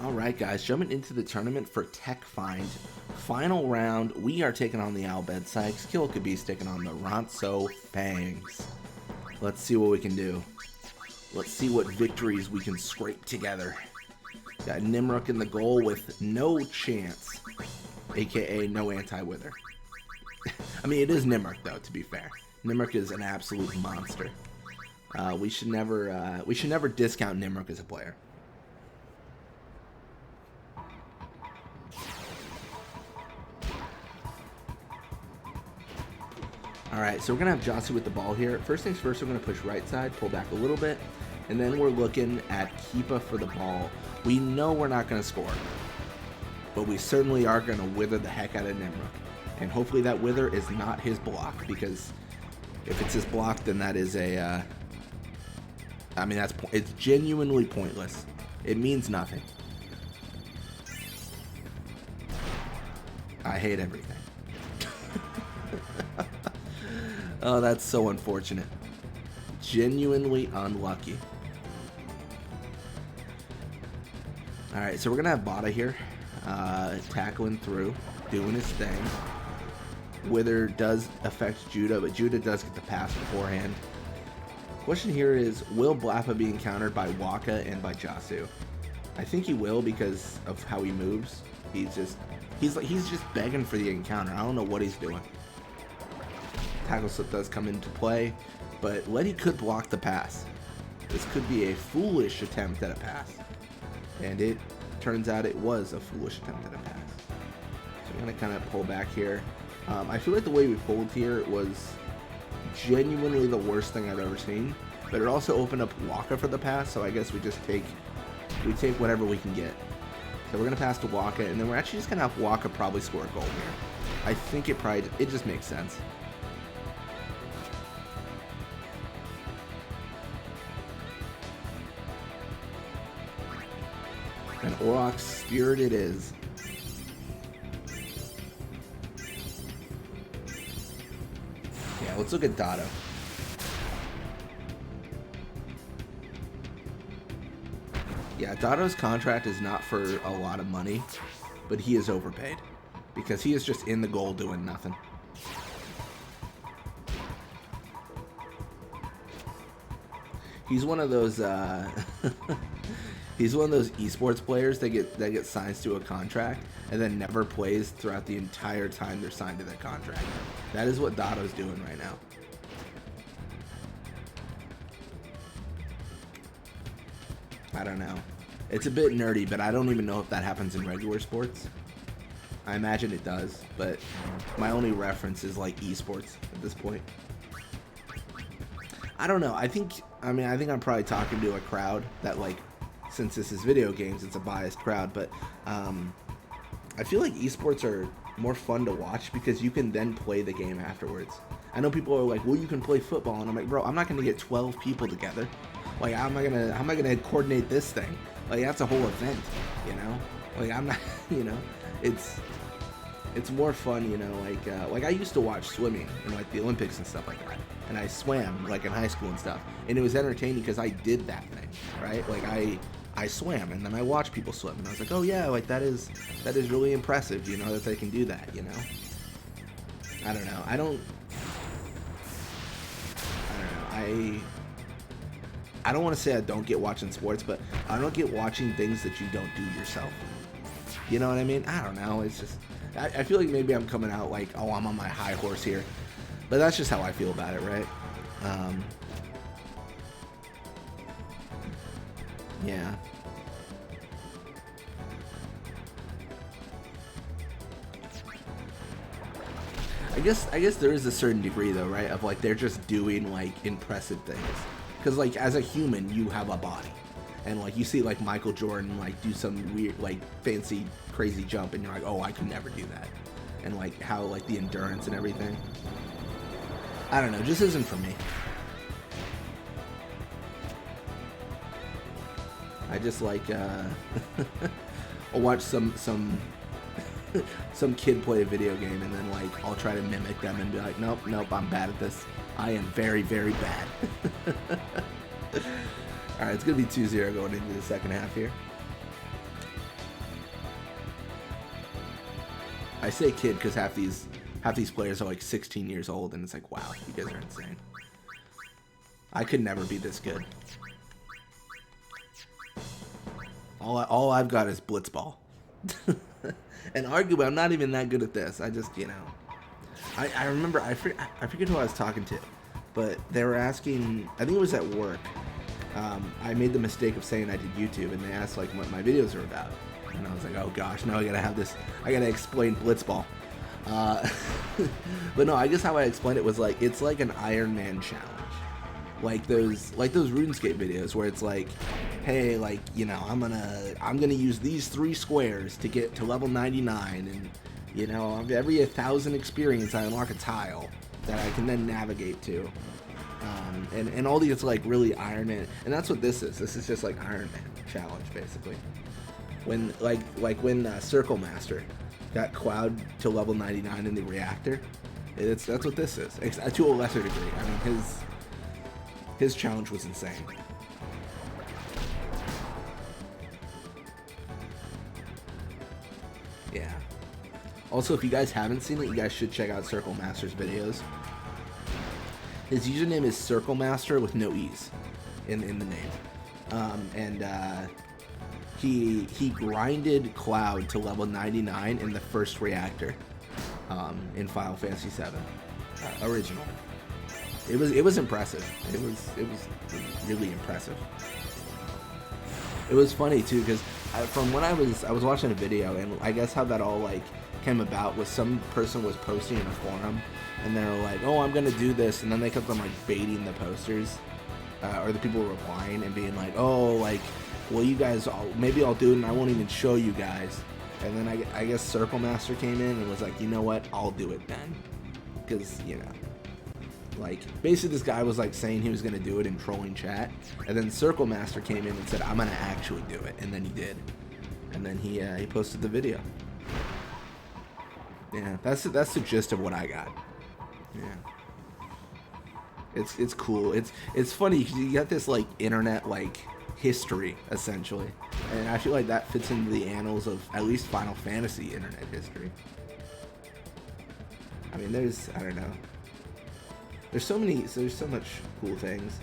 Alright guys, jumping into the tournament for Tech Find. Final round, we are taking on the Bhed Psyches. Keepa taking on the Ronso Fangs. Let's see what we can do. Let's see what victories we can scrape together. Got Nimrook in the goal with no chance, aka no anti-wither. I mean, it is Nimrook though, to be fair. Nimrook is an absolute monster. We should never discount Nimrook as a player. Alright, so we're going to have Jossie with the ball here. First things first, we're going to push right side, pull back a little bit, and then we're looking at Keepa for the ball. We know we're not going to score, but we certainly are going to wither the heck out of Nimrook. And hopefully that wither is not his block, because if it's his block, then that is a... I mean, it's genuinely pointless. It means nothing. I hate everything. Oh, that's so unfortunate. Genuinely unlucky. Alright, so we're going to have Bada here. Tackling through. Doing his thing. Wither does affect Judah, but Judah does get the pass beforehand. Question here is, will Blappa be encountered by Waka and by Jasu? I think he will because of how he moves. He's just begging for the encounter. I don't know what he's doing. Tackle slip does come into play, but Letty could block the pass. This could be a foolish attempt at a pass. And it turns out it was a foolish attempt at a pass. So I'm going to kind of pull back here. I feel like the way we pulled here was genuinely the worst thing I've ever seen. But it also opened up Waka for the pass, so I guess we take whatever we can get. So we're going to pass to Waka, and then we're actually just going to have Waka probably score a goal here. I think it just makes sense. And Aurochs Spirit it is. Yeah, let's look at Dotto. Yeah, Dotto's contract is not for a lot of money, but he is overpaid because he is just in the goal doing nothing. He's one of those he's one of those esports players that get signed to a contract and then never plays throughout the entire time they're signed to that contract. That is what Dotto's doing right now. I don't know. It's a bit nerdy, but I don't even know if that happens in regular sports. I imagine it does, but my only reference is like esports at this point. I don't know. I think I'm probably talking to a crowd that, like, since this is video games, it's a biased crowd, but I feel like esports are more fun to watch because you can then play the game afterwards. I know people are like, well, you can play football, and I'm like, bro, I'm not going to get 12 people together. Like, how am I gonna coordinate this thing? Like, that's a whole event, you know? Like, I'm not, you know, it's more fun, you know, like I used to watch swimming in, like, the Olympics and stuff like that, and I swam, like, in high school and stuff, and it was entertaining because I did that thing, right? Like, I swam, and then I watched people swim, and I was like, oh yeah, like, that is really impressive, you know, that they can do that, you know? I don't know, I don't want to say I don't get watching sports, but I don't get watching things that you don't do yourself. You know what I mean? I don't know. It's just, I feel like maybe I'm coming out like, oh, I'm on my high horse here. But that's just how I feel about it, right? Yeah. I guess there is a certain degree though, right? Of like, they're just doing like impressive things. Because, like, as a human, you have a body. And, like, you see, like, Michael Jordan, like, do some weird, like, fancy, crazy jump, and you're like, oh, I could never do that. And, like, how, like, the endurance and everything. I don't know, just isn't for me. I just, like, I'll watch some kid play a video game, and then, like, I'll try to mimic them and be like, nope, I'm bad at this. I am very, very bad. Alright, it's going to be 2-0 going into the second half here. I say kid because half these players are like 16 years old, and it's like, wow, you guys are insane. I could never be this good. All I've got is Blitzball. And arguably, I'm not even that good at this. I just, you know. I remember, I forget who I was talking to, but they were asking, I think it was at work. I made the mistake of saying I did YouTube, and they asked like what my videos are about. And I was like, oh gosh, now I gotta explain Blitzball. But no, I guess how I explained it was like, it's like an Iron Man challenge. Like those RuneScape videos where it's like, hey, like, you know, I'm gonna use these 3 squares to get to level 99, and you know, every 1,000 experience I unlock a tile that I can then navigate to, and all these like really Iron Man, and that's what this is. This is just like Iron Man challenge basically. When when Circle Master got Cloud to level 99 in the reactor, that's what this is. To a lesser degree. I mean, his challenge was insane. Yeah. Also, if you guys haven't seen it, you guys should check out Circle Master's videos. His username is Circle Master with no E's in the name. He grinded Cloud to level 99 in the first reactor in Final Fantasy VII original. It was impressive. It was really impressive. It was funny too, because from when I was watching a video, and I guess how that all like came about was some person was posting in a forum, and they were like, oh, I'm gonna do this, and then they kept on like baiting the posters, or the people replying and being like, oh, like, well, you guys, maybe I'll do it and I won't even show you guys. And then I guess Circle Master came in and was like, you know what, I'll do it then, because, you know, like, basically this guy was like saying he was gonna do it in trolling chat, and then Circle Master came in and said, I'm gonna actually do it, and then he did, and then he posted the video. Yeah, that's the gist of what I got. Yeah, it's cool. It's funny because you got this like internet like history essentially, and I feel like that fits into the annals of at least Final Fantasy internet history. I mean, I don't know. There's so much cool things.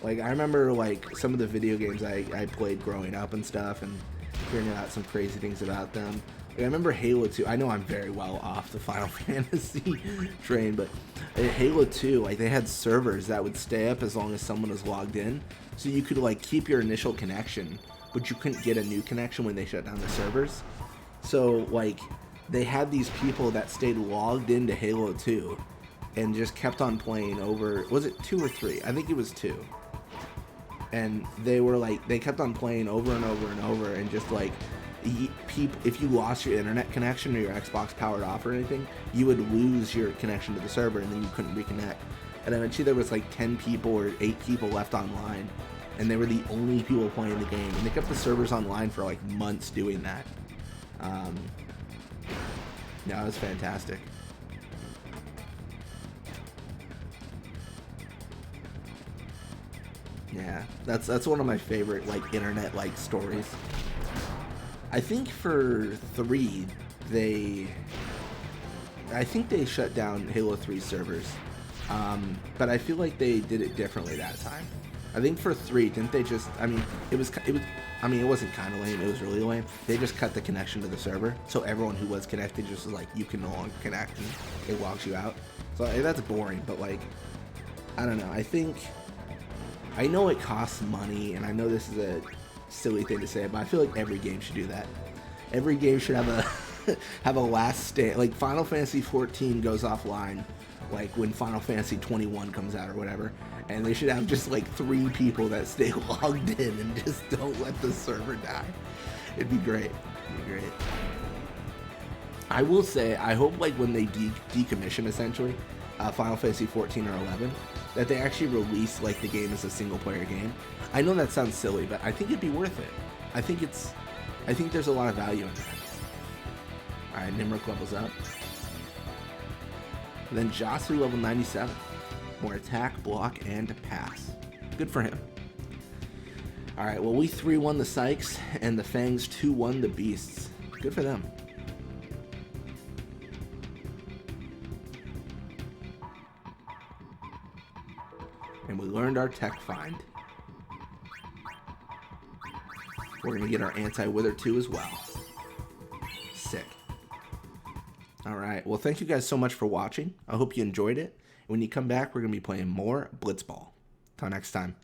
Like, I remember like some of the video games I played growing up and stuff, and figuring out some crazy things about them. Like, I remember Halo 2. I know I'm very well off the Final Fantasy train, but in Halo 2, like, they had servers that would stay up as long as someone was logged in, so you could like keep your initial connection, but you couldn't get a new connection when they shut down the servers. So like, they had these people that stayed logged into Halo 2 and just kept on playing over, was it 2 or 3? I think it was 2. And they kept on playing over and over and over, and just like, if you lost your internet connection or your Xbox powered off or anything, you would lose your connection to the server, and then you couldn't reconnect. And eventually there was like 10 people or 8 people left online, and they were the only people playing the game, and they kept the servers online for like months doing that. Yeah, it was fantastic. Yeah, that's one of my favorite like internet like stories. I think for 3, I think they shut down Halo 3 servers, but I feel like they did it differently that time. I think for 3, didn't they just? I mean, it wasn't kind of lame. It was really lame. They just cut the connection to the server, so everyone who was connected just was like, you can no longer connect, and it logs you out. So that's boring, but like, I don't know. I know it costs money, and I know this is a silly thing to say, but I feel like every game should do that. Every game should have a have a last stand. Like, Final Fantasy 14 goes offline like when Final Fantasy 21 comes out or whatever, and they should have just like 3 people that stay logged in and just don't let the server die. It'd be great. It'd be great. I will say, I hope like when they decommission essentially Final Fantasy 14 or 11, that they actually release like the game as a single player game. I know that sounds silly, but I think it'd be worth it. I think there's a lot of value in that. Alright, Nimrook levels up. And then Josue level 97. More attack, block, and pass. Good for him. Alright, well, we 3-1 the Psyches, and the Fangs 2-1 the Beasts. Good for them. And we learned our tech find. We're going to get our anti-wither too as well. Sick. Alright, well thank you guys so much for watching. I hope you enjoyed it. When you come back, we're going to be playing more Blitzball. Till next time.